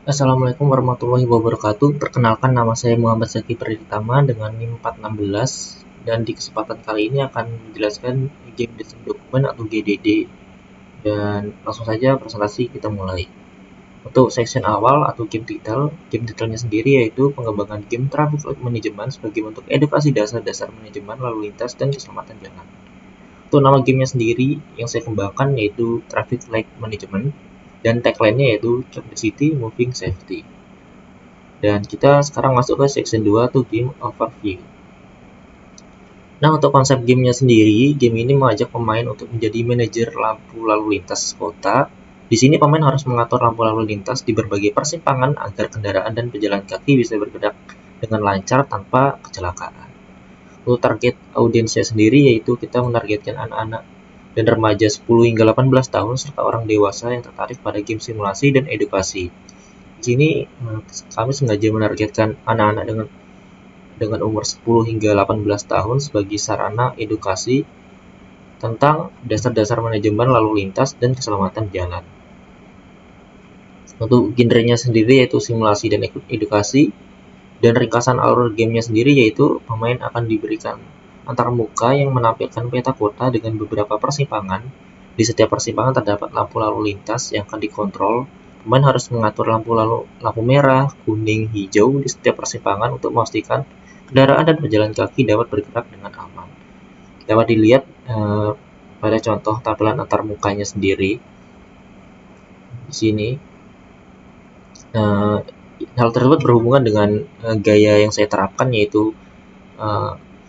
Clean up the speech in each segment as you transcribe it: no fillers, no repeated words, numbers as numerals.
Assalamualaikum warahmatullahi wabarakatuh. Perkenalkan, nama saya Muhammad Zaki Pratama dengan NIM 416, dan di kesempatan kali ini akan menjelaskan game design dokumen atau GDD. Dan langsung saja presentasi kita mulai. Untuk section awal atau game detailnya sendiri yaitu pengembangan game Traffic Light Management sebagai bentuk edukasi dasar-dasar manajemen lalu lintas dan keselamatan jalan. Untuk nama gamenya sendiri yang saya kembangkan yaitu Traffic Light Management, dan tagline-nya yaitu Keep the City Moving Safety. Dan kita sekarang masuk ke section 2 atau game overview. Nah, untuk konsep gamenya sendiri, game ini mengajak pemain untuk menjadi manajer lampu lalu lintas kota. Di sini pemain harus mengatur lampu lalu lintas di berbagai persimpangan agar kendaraan dan pejalan kaki bisa bergerak dengan lancar tanpa kecelakaan. Untuk target audiensnya sendiri yaitu kita menargetkan anak-anak dan remaja 10 hingga 18 tahun serta orang dewasa yang tertarik pada game simulasi dan edukasi. Di sini kami sengaja menargetkan anak-anak dengan umur 10 hingga 18 tahun sebagai sarana edukasi tentang dasar-dasar manajemen lalu lintas dan keselamatan jalan. Untuk genrenya sendiri yaitu simulasi dan edukasi, dan ringkasan alur gamenya sendiri yaitu pemain akan diberikan antarmuka yang menampilkan peta kota dengan beberapa persimpangan. Di setiap persimpangan terdapat lampu lalu lintas yang akan dikontrol. Pemain harus mengatur lampu merah, kuning, hijau di setiap persimpangan untuk memastikan kendaraan dan pejalan kaki dapat bergerak dengan aman. Dapat dilihat pada contoh tampilan antarmukanya sendiri di sini. Hal tersebut berhubungan dengan gaya yang saya terapkan, yaitu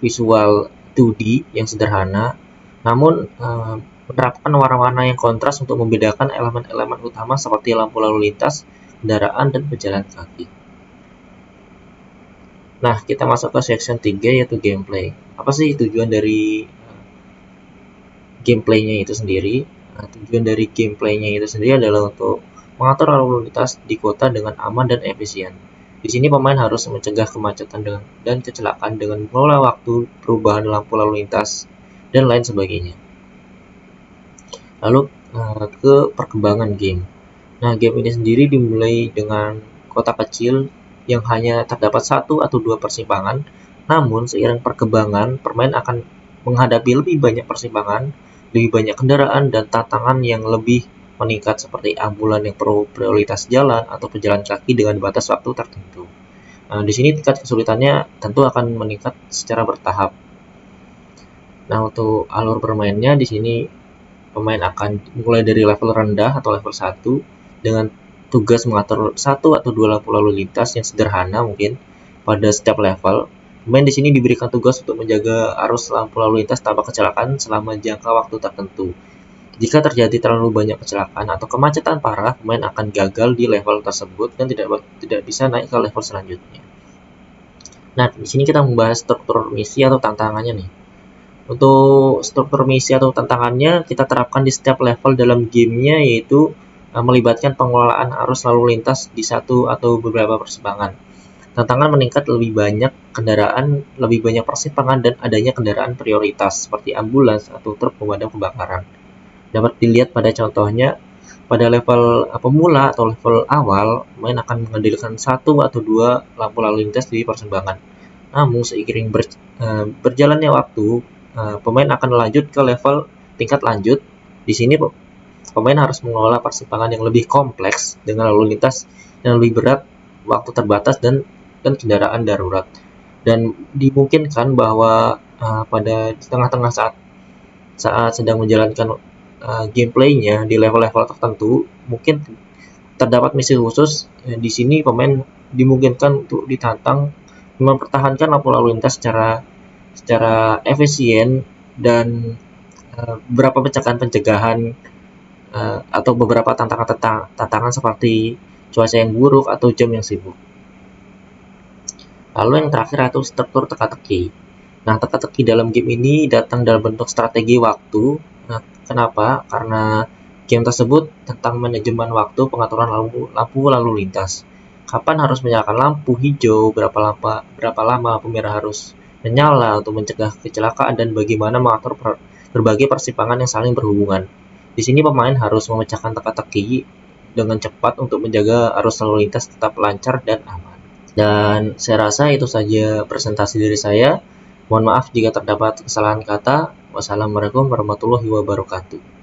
visual 2D yang sederhana, namun menerapkan warna-warna yang kontras untuk membedakan elemen-elemen utama seperti lampu lalu lintas, kendaraan, dan pejalan kaki. Nah, kita masuk ke section 3 yaitu gameplay. Apa sih tujuan dari gameplaynya itu sendiri? Tujuan dari gameplaynya itu sendiri adalah untuk mengatur lalu lintas di kota dengan aman dan efisien. Di sini pemain harus mencegah kemacetan dan kecelakaan dengan mengelola waktu, perubahan lampu lalu lintas, dan lain sebagainya. Lalu ke perkembangan game. Nah, game ini sendiri dimulai dengan kota kecil yang hanya terdapat satu atau dua persimpangan. Namun, seiring perkembangan, pemain akan menghadapi lebih banyak persimpangan, lebih banyak kendaraan, dan tantangan yang lebih meningkat seperti ambulan yang perlu prioritas jalan atau pejalan kaki dengan batas waktu tertentu. Nah, di sini tingkat kesulitannya tentu akan meningkat secara bertahap. Nah, untuk alur bermainnya di sini pemain akan mulai dari level rendah atau level 1 dengan tugas mengatur satu atau dua lampu lalu lintas yang sederhana mungkin pada setiap level. Pemain di sini diberikan tugas untuk menjaga arus lampu lalu lintas tanpa kecelakaan selama jangka waktu tertentu. Jika terjadi terlalu banyak kecelakaan atau kemacetan parah, pemain akan gagal di level tersebut dan tidak bisa naik ke level selanjutnya. Nah, di sini kita membahas struktur misi atau tantangannya nih. Untuk struktur misi atau tantangannya kita terapkan di setiap level dalam gamenya, yaitu melibatkan pengelolaan arus lalu lintas di satu atau beberapa persimpangan. Tantangan meningkat lebih banyak kendaraan, lebih banyak persimpangan, dan adanya kendaraan prioritas seperti ambulans atau truk pemadam kebakaran. Dapat dilihat pada contohnya, pada level pemula atau level awal, pemain akan mengandalkan satu atau dua lampu lalu lintas di persimpangan. Namun seiring berjalannya waktu, pemain akan lanjut ke level tingkat lanjut. Di sini pemain harus mengelola persimpangan yang lebih kompleks dengan lalu lintas yang lebih berat, waktu terbatas, dan kendaraan darurat. Dan dimungkinkan bahwa pada tengah-tengah saat sedang menjalankan gameplaynya di level-level tertentu, mungkin terdapat misi khusus. Di sini pemain dimungkinkan untuk ditantang mempertahankan lampu lalu lintas secara efisien dan beberapa pencegahan atau beberapa tantangan seperti cuaca yang buruk atau jam yang sibuk. Lalu yang terakhir adalah struktur teka-teki. Nah, teka-teki dalam game ini datang dalam bentuk strategi waktu. Nah, kenapa? Karena game tersebut tentang manajemen waktu, pengaturan lampu lalu lintas. Kapan harus menyalakan lampu hijau, berapa lama lampu merah harus menyala untuk mencegah kecelakaan, dan bagaimana mengatur berbagai persimpangan yang saling berhubungan. Di sini pemain harus memecahkan teka-teki dengan cepat untuk menjaga arus lalu lintas tetap lancar dan aman. Dan saya rasa itu saja presentasi dari saya. Mohon maaf jika terdapat kesalahan kata. Wassalamualaikum warahmatullahi wabarakatuh.